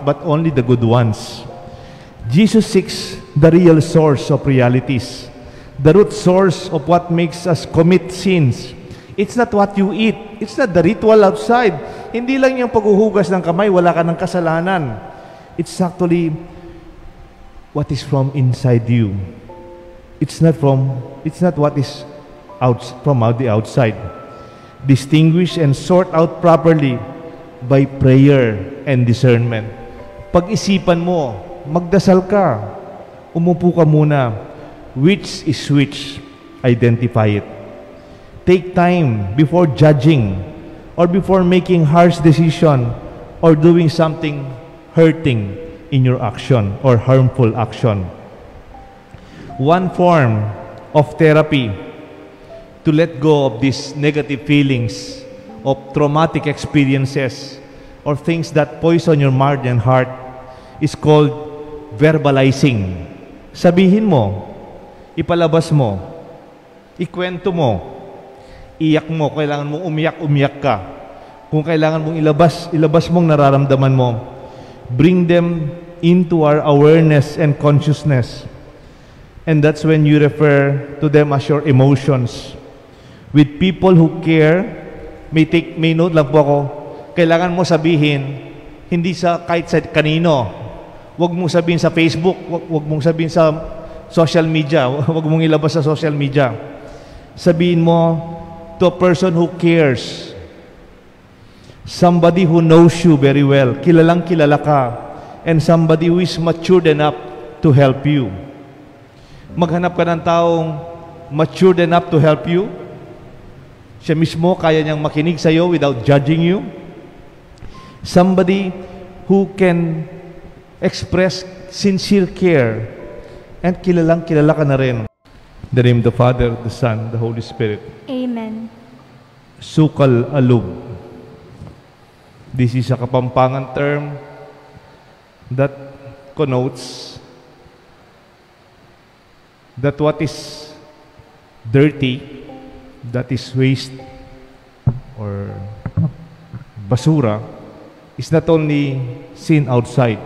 but only the good ones. Jesus seeks the real source of realities, the root source of what makes us commit sins. It's not what you eat. It's not the ritual outside. Hindi lang yung paghuhugas ng kamay, wala ka ng kasalanan. It's actually what is from inside you. It's not what is from the outside. Distinguish and sort out properly by prayer and discernment. Pag-isipan mo, magdasal ka, umupo ka muna, which is which, identify it. Take time before judging or before making harsh decision or doing something hurting in your action or harmful action. One form of therapy to let go of these negative feelings, of traumatic experiences, or things that poison your mind and heart is called verbalizing. Sabihin mo, ipalabas mo, ikwento mo, iyak mo, kailangan mong umiyak ka. Kung kailangan mong ilabas mong nararamdaman mo. Bring them into our awareness and consciousness. And that's when you refer to them as your emotions. With people who care, may note lang po ako, kailangan mo sabihin, hindi kahit sa kanino. Huwag mong sabihin sa Facebook, huwag mong sabihin sa social media, huwag mong ilabas sa social media. Sabihin mo to a person who cares, somebody who knows you very well, kilalang kilala ka, and somebody who is matured enough to help you. Maghanap ka ng taong matured enough to help you. Siya mismo kaya niyang makinig sa iyo without judging you. Somebody who can express sincere care and kilalang kilala ka na rin. In the name of the Father, the Son, the Holy Spirit. Amen. Sukal alub. This is a Kapampangan term that connotes that what is dirty, that is waste or basura, is not only seen outside,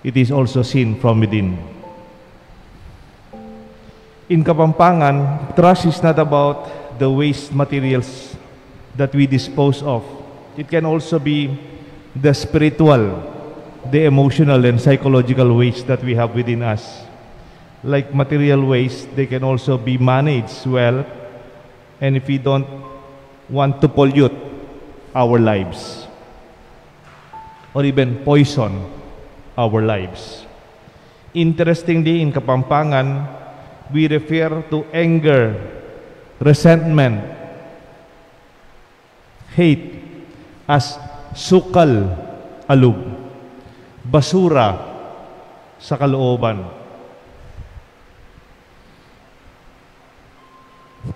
it is also seen from within. In Kapampangan, trash is not about the waste materials that we dispose of. It can also be the spiritual, the emotional and psychological waste that we have within us. Like material waste, they can also be managed well, and if we don't want to pollute our lives or even poison our lives. Interestingly, in Kapampangan, we refer to anger, resentment, hate as sukal alub, basura sa kalooban.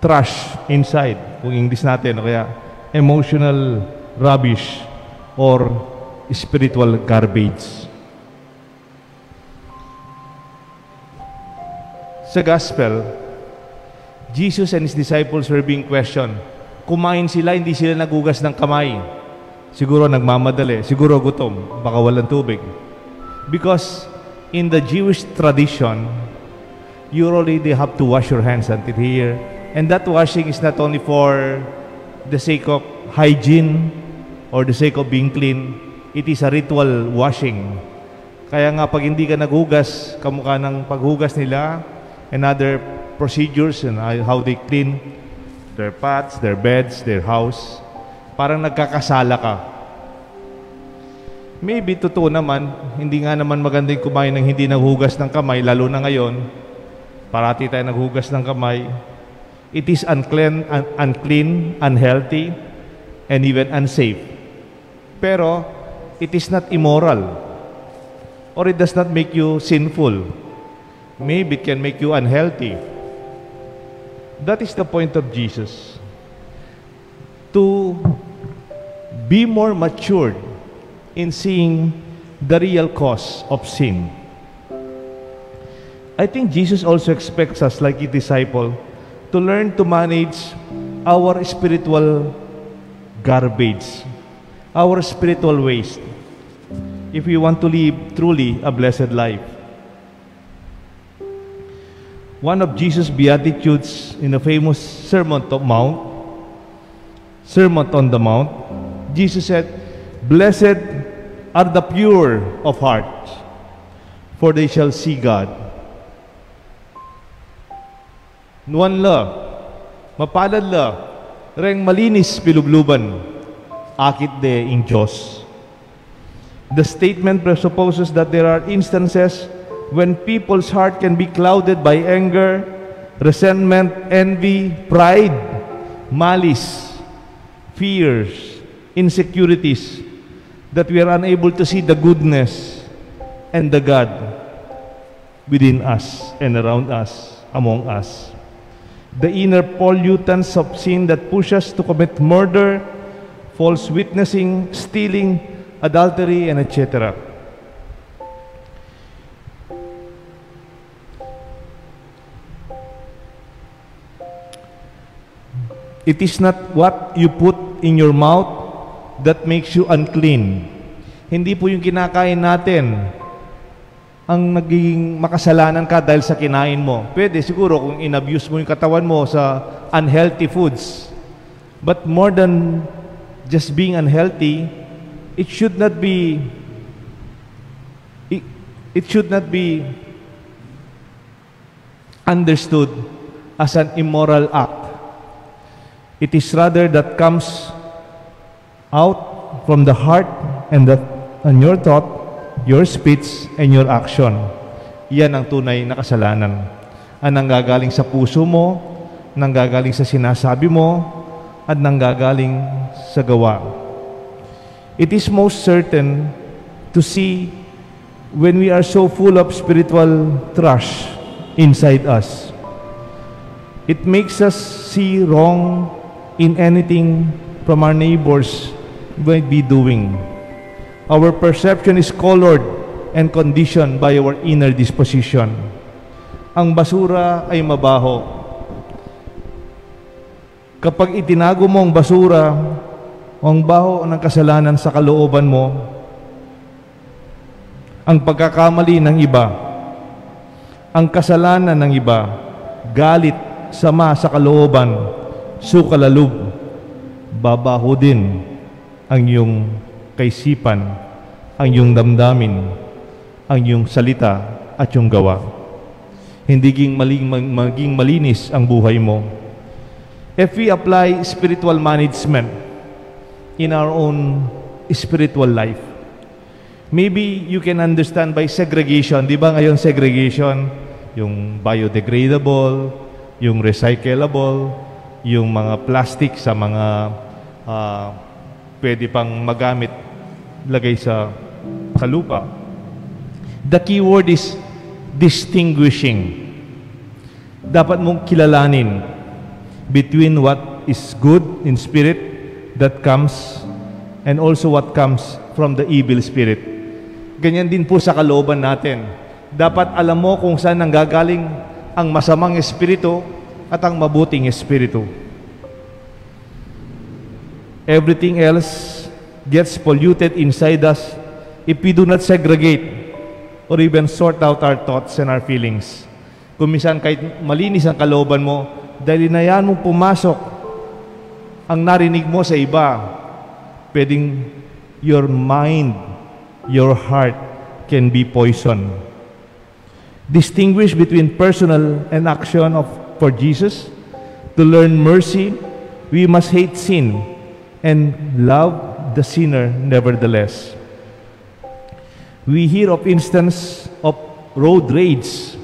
Trash inside, kung English natin, o kaya emotional rubbish or spiritual garbage. Sa Gospel, Jesus and His disciples were being questioned. Kumain sila, hindi sila nagugas ng kamay. Siguro nagmamadali, siguro gutom, baka walang tubig. Because in the Jewish tradition, you already have to wash your hands until here. And that washing is not only for the sake of hygiene or the sake of being clean, it is a ritual washing. Kaya nga pag hindi ka naghugas, kamukha ng paghugas nila, and other procedures and how they clean their pots, their beds, their house, parang nagkakasala ka. Maybe totoo naman, hindi nga naman magandang kumain ng hindi naghugas ng kamay, lalo na ngayon, parati tayo naghugas ng kamay. It is unclean, unhealthy, and even unsafe. Pero, it is not immoral, or it does not make you sinful. Maybe it can make you unhealthy. That is the point of Jesus. To be more matured in seeing the real cause of sin. I think Jesus also expects us, like a disciple, to learn to manage our spiritual garbage, our spiritual waste. if we want to live truly a blessed life. One of Jesus' Beatitudes in the famous Sermon on the Mount, Jesus said, "Blessed are the pure of heart, for they shall see God." Nuanla, mapaladla, reng malinis pilubluban, akit de ing Diyos. The statement presupposes that there are instances when people's heart can be clouded by anger, resentment, envy, pride, malice, fears, insecurities, that we are unable to see the goodness and the God within us and around us, among us. The inner pollutants of sin that push us to commit murder, false witnessing, stealing, adultery, and etc. It is not what you put in your mouth that makes you unclean. Hindi po yung kinakain natin ang naging makasalanan ka dahil sa kinain mo. Pwede siguro kung inabuse mo yung katawan mo sa unhealthy foods. But more than just being unhealthy, it should not be understood as an immoral act. It is rather that comes out from the heart and your thought, your speech, and your action. Yan ang tunay na kasalanan. Ang nanggagaling sa puso mo, nanggagaling sa sinasabi mo, at nanggagaling sa gawa. It is most certain to see when we are so full of spiritual trash inside us. It makes us see wrong in anything from our neighbors might be doing. Our perception is colored and conditioned by our inner disposition. Ang basura ay mabaho. Kapag itinago mo ang basura, ang baho ng kasalanan sa kalooban mo, ang pagkakamali ng iba, ang kasalanan ng iba, galit, sama sa kalooban, sukalalub, babaho din ang iyong kaisipan, ang iyong damdamin, ang iyong salita at iyong gawa. Hindi maging malinis ang buhay mo. If we apply spiritual management in our own spiritual life, maybe you can understand by segregation. Di ba ngayon segregation? Yung biodegradable, yung recyclable, yung mga plastic sa mga pwede pang magamit, lagay sa lupa. The key word is distinguishing. Dapat mong kilalanin between what is good in spirit that comes and also what comes from the evil spirit. Ganyan din po sa kalooban natin. Dapat alam mo kung saan nanggagaling ang masamang espiritu at ang mabuting espiritu. Everything else gets polluted inside us if we do not segregate or even sort out our thoughts and our feelings. Kung minsan kahit malinis ang kalooban mo, dahil inayaan mong pumasok ang narinig mo sa iba, pwedeng your mind, your heart can be poisoned. Distinguish between personal and action for Jesus. To learn mercy, we must hate sin and love the sinner nevertheless. We hear of instances of road rage,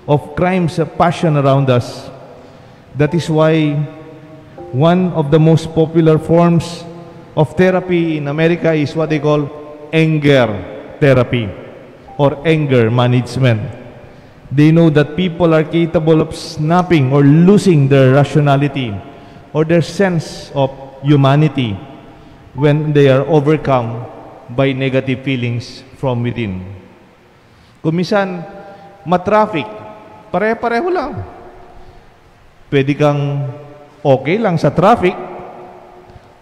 of crimes of passion around us. That is why one of the most popular forms of therapy in America is what they call anger therapy or anger management. They know that people are capable of snapping or losing their rationality or their sense of humanity when they are overcome by negative feelings from within. Kung minsan, matraffic, pare-pareho lang. Pwede kang okay lang sa traffic.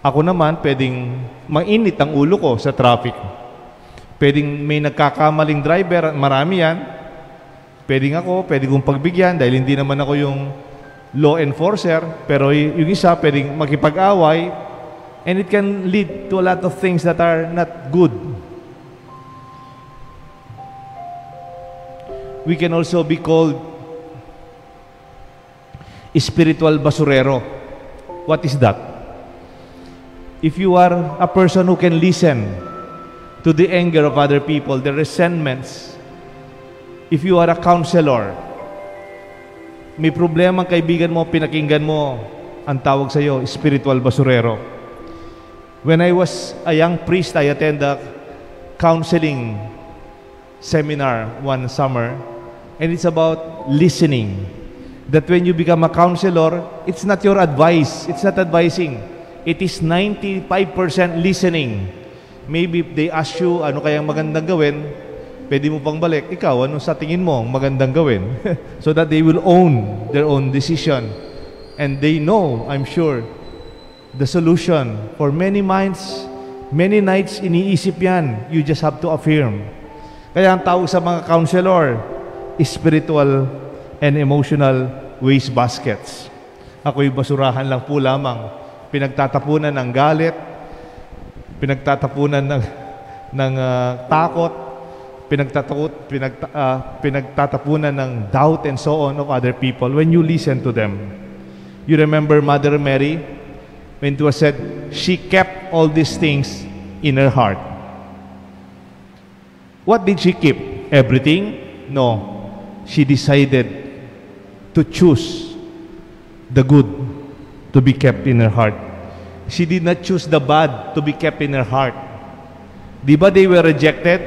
Ako naman, pwedeng mainit ang ulo ko sa traffic. Pwedeng may nagkakamaling driver, marami yan. Pwedeng kong pagbigyan dahil hindi naman ako yung law enforcer, pero yung isa pwedeng makipag-away, and it can lead to a lot of things that are not good. We can also be called spiritual basurero. What is that? If you are a person who can listen to the anger of other people, the resentments, if you are a counselor, may problema ang kaibigan mo, pinakinggan mo, ang tawag sa iyo, spiritual basurero. When I was a young priest, I attended a counseling seminar one summer, and it's about listening. That when you become a counselor, it's not your advice, it's not advising. It is 95% listening. Maybe if they ask you, ano kayang magandang gawin, pwede mo pang balik, ikaw, ano sa tingin mo magandang gawin? So that they will own their own decision. And they know, I'm sure, the solution. For many minds, many nights, iniisip yan. You just have to affirm. Kaya ang tawag sa mga counselor, spiritual and emotional waste baskets. Ako'y basurahan lang po lamang. Pinagtatapunan ng galit, pinagtatapunan ng takot, pinagtatapunan ng doubt and so on of other people when you listen to them. You remember Mother Mary when it was said, she kept all these things in her heart. What did she keep? Everything? No. She decided to choose the good to be kept in her heart. She did not choose the bad to be kept in her heart. Di ba they were rejected?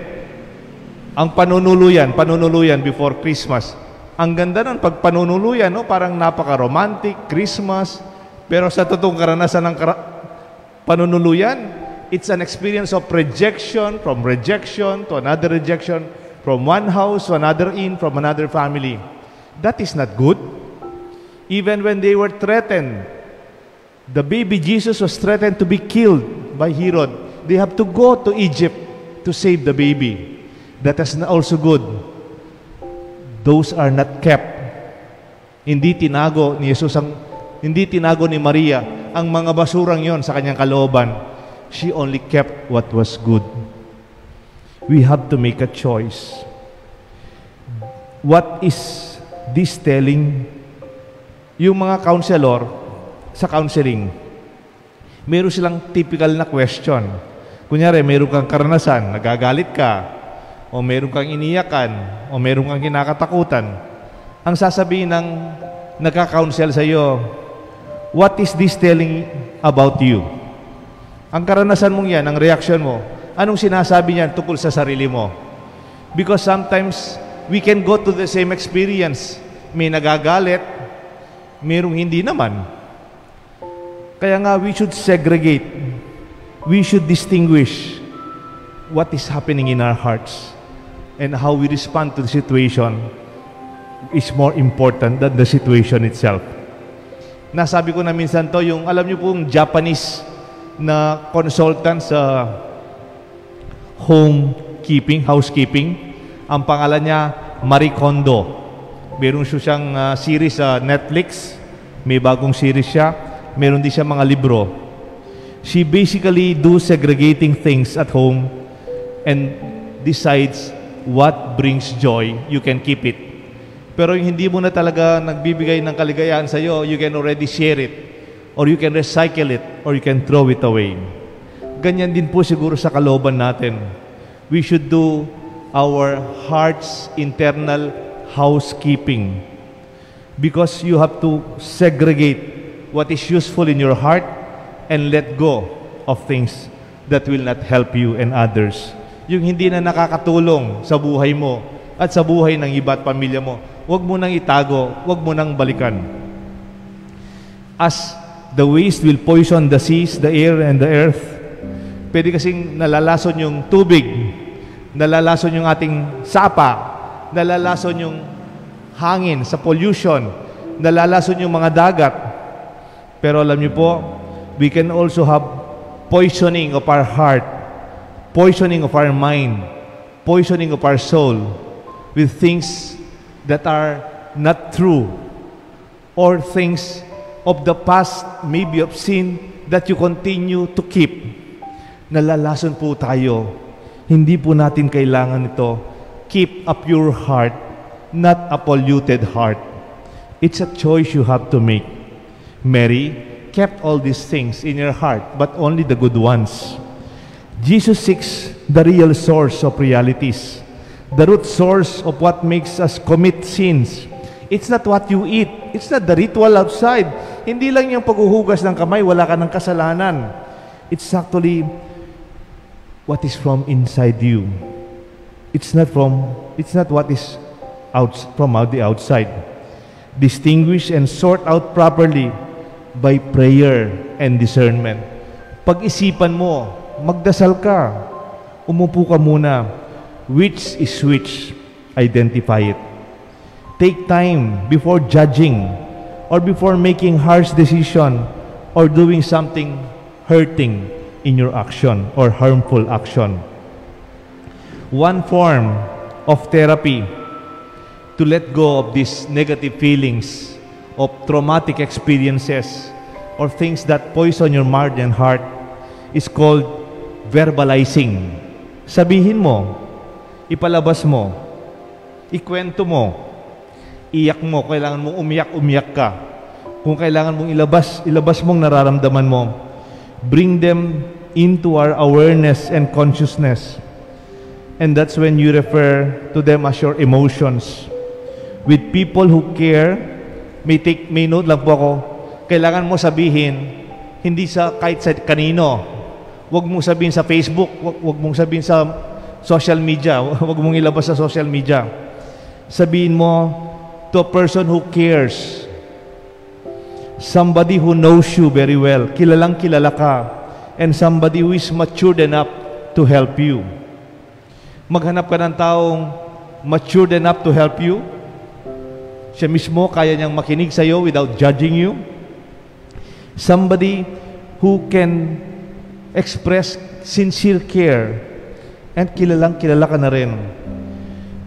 Ang panunuluyan before Christmas. Ang ganda nun, pag panunuluyan, no? Parang napaka-romantic, Christmas. Pero sa totoong karanasan ng panunuluyan, it's an experience of rejection, from rejection to another rejection, from one house to another from another family. That is not good. Even when they were threatened, the baby Jesus was threatened to be killed by Herod. They have to go to Egypt to save the baby. That is also good. Those are not kept. Hindi tinago ni Jesus hindi tinago ni Maria ang mga basurang yon sa kanyang kalooban. She only kept what was good. We have to make a choice. What is this telling? Yung mga counselor sa counseling, meron silang typical na question. Kunyari, meron kang karanasan, nagagalit ka, o meron kang iniyakan, o meron kang kinakatakutan. Ang sasabihin ng nagka-counsel sa iyo, what is this telling about you? Ang karanasan mong yan, ang reaction mo, anong sinasabi niyan tungkol sa sarili mo? Because sometimes, we can go to the same experience. May nagagalit, mayroong hindi naman. Kaya nga, we should segregate. We should distinguish what is happening in our hearts and how we respond to the situation is more important than the situation itself. Nasabi ko na minsan to, yung alam niyo pong Japanese na consultant sa housekeeping, ang pangalan niya Marie Kondo. Meron siyang series sa Netflix, may bagong series siya, meron din siya mga libro. She basically do segregating things at home and decides what brings joy, you can keep it. Pero yung hindi mo na talaga nagbibigay ng kaligayahan sa iyo, you can already share it, or you can recycle it, or you can throw it away. Ganyan din po siguro sa kalooban natin. We should do our heart's internal housekeeping, because you have to segregate what is useful in your heart and let go of things that will not help you and others. Yung hindi na nakakatulong sa buhay mo at sa buhay ng iba at pamilya mo, huwag mo nang itago, huwag mo nang balikan. As the waste will poison the seas, the air, and the earth, pwede kasing nalalason yung tubig, nalalason yung ating sapa, nalalason yung hangin sa pollution, nalalason yung mga dagat. Pero alam niyo po, we can also have poisoning of our heart, poisoning of our mind, poisoning of our soul with things that are not true or things of the past, maybe of sin, that you continue to keep. Nalalason po tayo. Hindi po natin kailangan ito. Keep a pure heart, not a polluted heart. It's a choice you have to make. Mary kept all these things in her heart, but only the good ones. Jesus seeks the real source of realities, the root source of what makes us commit sins. It's not what you eat. It's not the ritual outside. Hindi lang yung paghuhugas ng kamay, wala ka ng kasalanan. It's actually what is from inside you. It's not what is from the outside. Distinguish and sort out properly by prayer and discernment. Pag-isipan mo, magdasal ka, umupo ka muna. Which is which? Identify it. Take time before judging or before making harsh decision or doing something hurting in your action or harmful action. One form of therapy to let go of these negative feelings, of traumatic experiences, or things that poison your mind and heart is called verbalizing. Sabihin mo, ipalabas mo, ikwento mo, iyak mo, kailangan mong umiyak ka. Kung kailangan mong ilabas mong nararamdaman mo. Bring them into our awareness and consciousness. And that's when you refer to them as your emotions. With people who care, may note lang po ako, kailangan mo sabihin, hindi kahit sa kanino. Huwag mong sabihin sa Facebook, huwag mong sabihin sa social media, huwag mong ilabas sa social media. Sabihin mo to a person who cares, somebody who knows you very well, kilalang kilala ka, and somebody who is matured enough to help you. Maghanap ka ng taong matured enough to help you. Siya mismo kaya niyang makinig sa iyo without judging you. Somebody who can express sincere care and kilalang kilala ka na rin.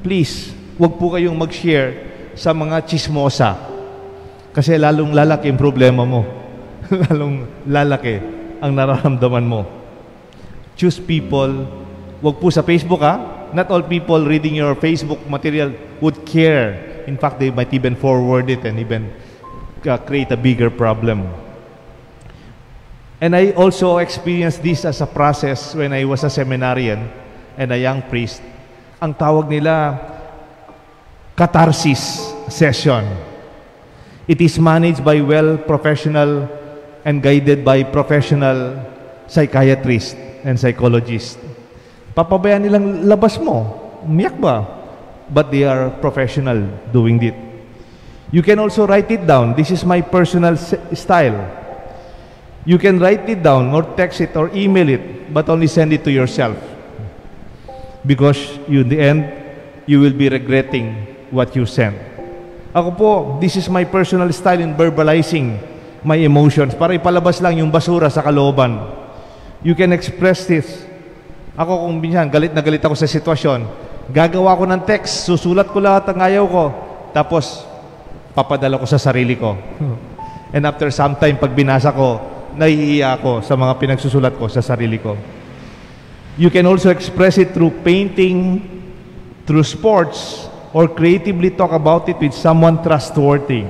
Please, huwag po kayong mag-share sa mga chismosa. Kasi lalong lalaki ang problema mo. Lalong lalaki ang nararamdaman mo. Choose people. Huwag po sa Facebook Not all people reading your Facebook material would care. In fact, they might even forward it and even create a bigger problem. And I also experienced this as a process when I was a seminarian and a young priest. Ang tawag nila, catharsis session. It is managed by well-professional and guided by professional psychiatrists and psychologists. Papabayaan nilang labas mo. Umiyak ba? But they are professional doing it. You can also write it down. This is my personal style. You can write it down or text it or email it, but only send it to yourself. Because in the end, you will be regretting what you sent. Ako po, this is my personal style in verbalizing my emotions para ipalabas lang yung basura sa kalooban. You can express this. Ako kung minsan, galit na galit ako sa sitwasyon, gagawa ko ng text, susulat ko lahat ang ayaw ko, tapos papadala ko sa sarili ko. And after some time, pag binasa ko, nahihiya ako sa mga pinagsusulat ko sa sarili ko. You can also express it through painting, through sports, or creatively talk about it with someone trustworthy.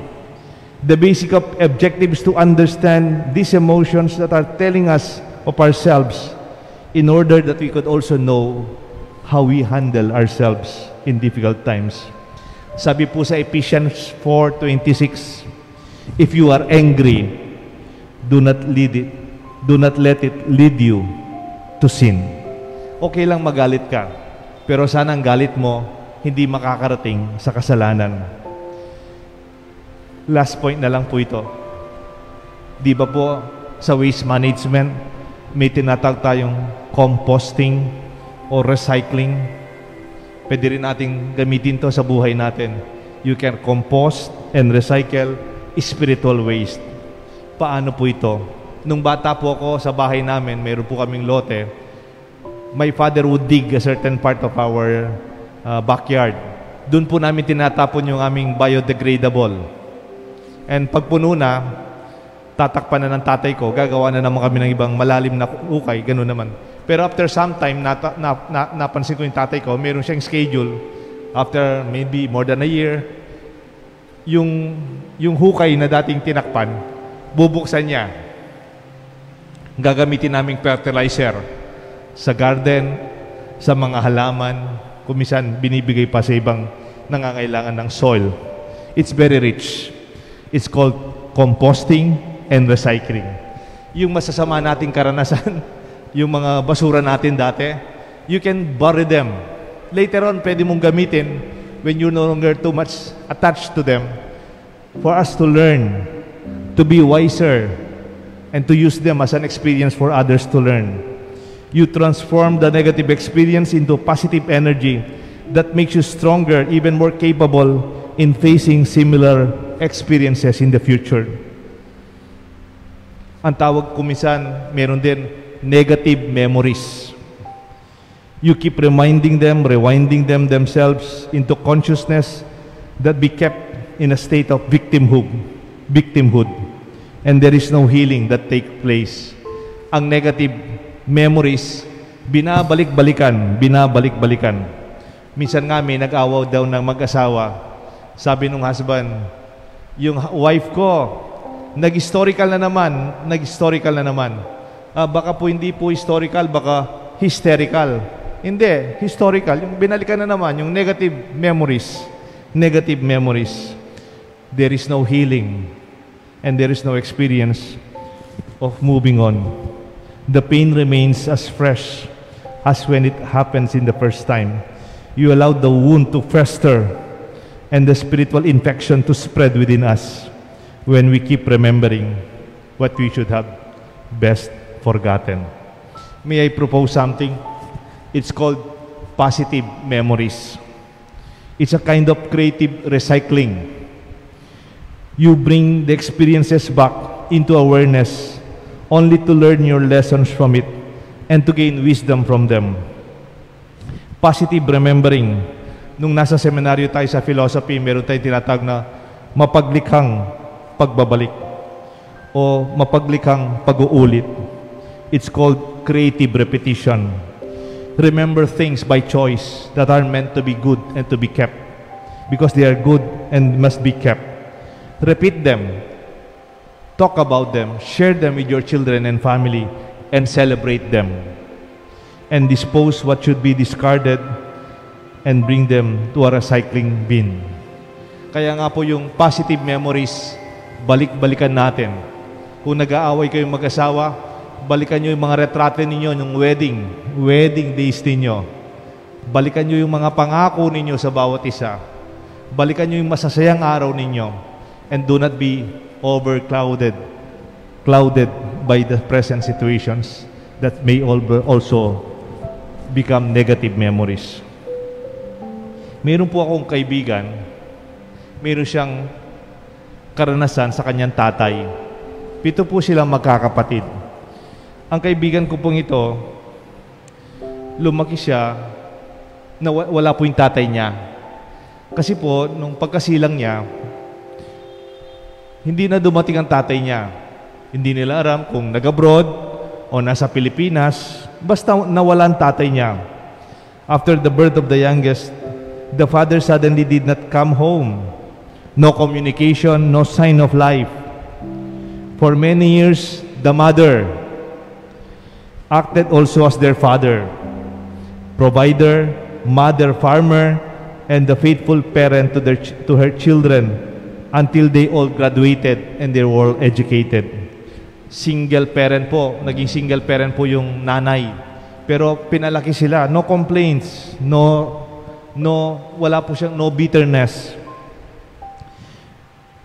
The basic objective is to understand these emotions that are telling us of ourselves in order that we could also know how we handle ourselves in difficult times. Sabi po sa Ephesians 4:26, if you are angry, do not let it lead you to sin. Okay lang magalit ka, pero sana ang galit mo hindi makakarating sa kasalanan. Last point na lang po ito. Di ba po sa waste management, may tinatawag tayong composting o recycling. Pwede rin nating gamitin to sa buhay natin. You can compost and recycle spiritual waste. Paano po ito? Nung bata po ako sa bahay namin, mayroon po kaming lote. my father would dig a certain part of our backyard. Doon po namin tinatapon yung aming biodegradable. And pag puno na, tatakpan na ng tatay ko, gagawa na naman kami ng ibang malalim na ukay, gano'n naman. Pero after some time, napansin ko yung tatay ko, meron siyang schedule, after maybe more than a year, yung hukay na dating tinakpan, bubuksan niya. Gagamitin naming fertilizer sa garden, sa mga halaman, kumisan binibigay pa sa ibang nangangailangan ng soil. It's very rich. It's called composting and recycling. Yung masasama nating karanasan, yung mga basura natin dati, you can bury them. Later on, pwede mong gamitin when you're no longer too much attached to them for us to learn, to be wiser, and to use them as an experience for others to learn. You transform the negative experience into positive energy that makes you stronger, even more capable in facing similar experiences in the future. Ang tawag kumisan, meron din negative memories. You keep reminding them, rewinding them themselves into consciousness that be kept in a state of victimhood. And there is no healing that take place. Ang negative memories, binabalik-balikan. Minsan nga may nag-awaw daw ng mag-asawa. Sabi nung husband, yung wife ko, nag-historical na naman. Baka po hindi po historical, baka hysterical. Hindi, historical. Yung binalikan na naman, yung negative memories. There is no healing and there is no experience of moving on. The pain remains as fresh as when it happens in the first time. You allow the wound to fester and the spiritual infection to spread within us when we keep remembering what we should have best forgotten. May I propose something? It's called positive memories. It's a kind of creative recycling. You bring the experiences back into awareness only to learn your lessons from it and to gain wisdom from them. Positive remembering. Nung nasa seminaryo tayo sa philosophy, meron tayong tinatawag na mapaglikhang pagbabalik o mapaglikhang pag-uulit. It's called creative repetition. Remember things by choice that are meant to be good and to be kept because they are good and must be kept. Repeat them, talk about them, share them with your children and family, and celebrate them. And dispose what should be discarded and bring them to a recycling bin. Kaya nga po yung positive memories, balik-balikan natin. Kung nag-aaway kayong mag-asawa, balikan nyo yung mga retrato ninyo ng wedding days ninyo. Balikan nyo yung mga pangako ninyo sa bawat isa. Balikan nyo yung masasayang araw ninyo. And do not be clouded by the present situations that may also become negative memories. Meron po akong kaibigan, meron siyang karanasan sa kanyang tatay. 7 po silang magkakapatid. Ang kaibigan ko pong ito, lumaki siya na wala po yung tatay niya. Kasi po, nung pagkasilang niya, hindi na dumating ang tatay niya. Hindi nila alam kung nag-abroad o nasa Pilipinas, basta nawala ang tatay niya. After the birth of the youngest, the father suddenly did not come home. No communication, no sign of life. For many years, the mother acted also as their father, provider, mother, farmer, and the faithful parent to her children until they all graduated and they were all educated. Single parent po, naging single parent po yung nanay. Pero pinalaki sila, no complaints, wala po siyang no bitterness,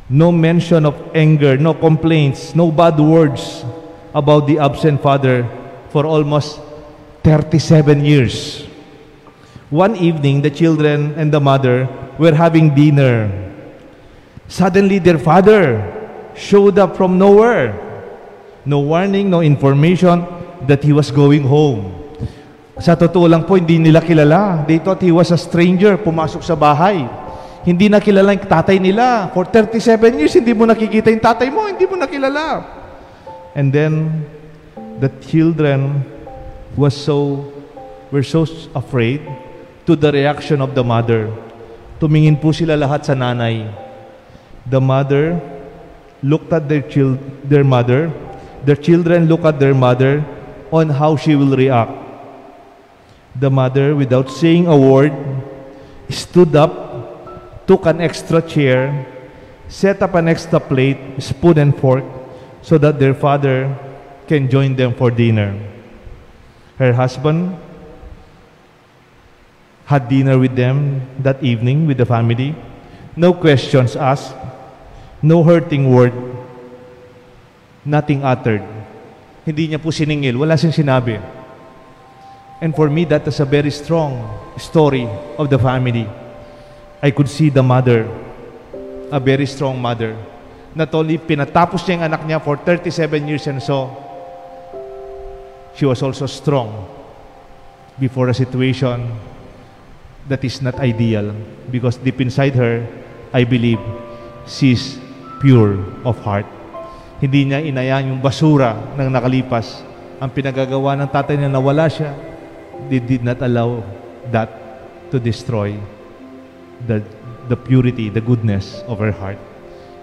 no mention of anger, no complaints, no bad words about the absent father for almost 37 years. One evening, the children and the mother were having dinner. Suddenly, their father showed up from nowhere. No warning, no information that he was going home. Sa totoo lang po, hindi nila kilala. They thought he was a stranger, pumasok sa bahay. Hindi na kilala yung tatay nila. For 37 years, hindi mo nakikita yung tatay mo, hindi mo nakilala. And then, the children were so afraid to the reaction of the mother. Tumingin po sila lahat sa nanay. The mother looked at their mother. Their children looked at their mother on how she will react. The mother, without saying a word, stood up, took an extra chair, set up an extra plate, spoon and fork, so that their father can join them for dinner. Her husband had dinner with them that evening with the family. No questions asked, no hurting word, nothing uttered. Hindi niya po siningil, wala siyang sinabi. And for me, that is a very strong story of the family. I could see the mother, a very strong mother. Not only pinatapos niya yung anak niya for 37 years and so, she was also strong before a situation that is not ideal. Because deep inside her, I believe, she's pure of heart. Hindi niya inayaan yung basura ng nakalipas. Ang pinagagawa ng tatay niya, nawala siya. They did not allow that to destroy the purity, the goodness of our heart.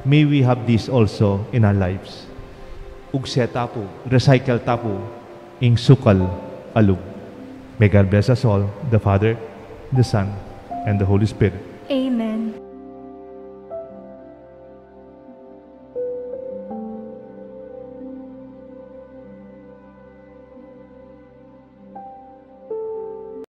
May we have this also in our lives. Ugse tapo, recycle tapo, ing sukal alug. May God bless us all, the Father, the Son, and the Holy Spirit. Amen.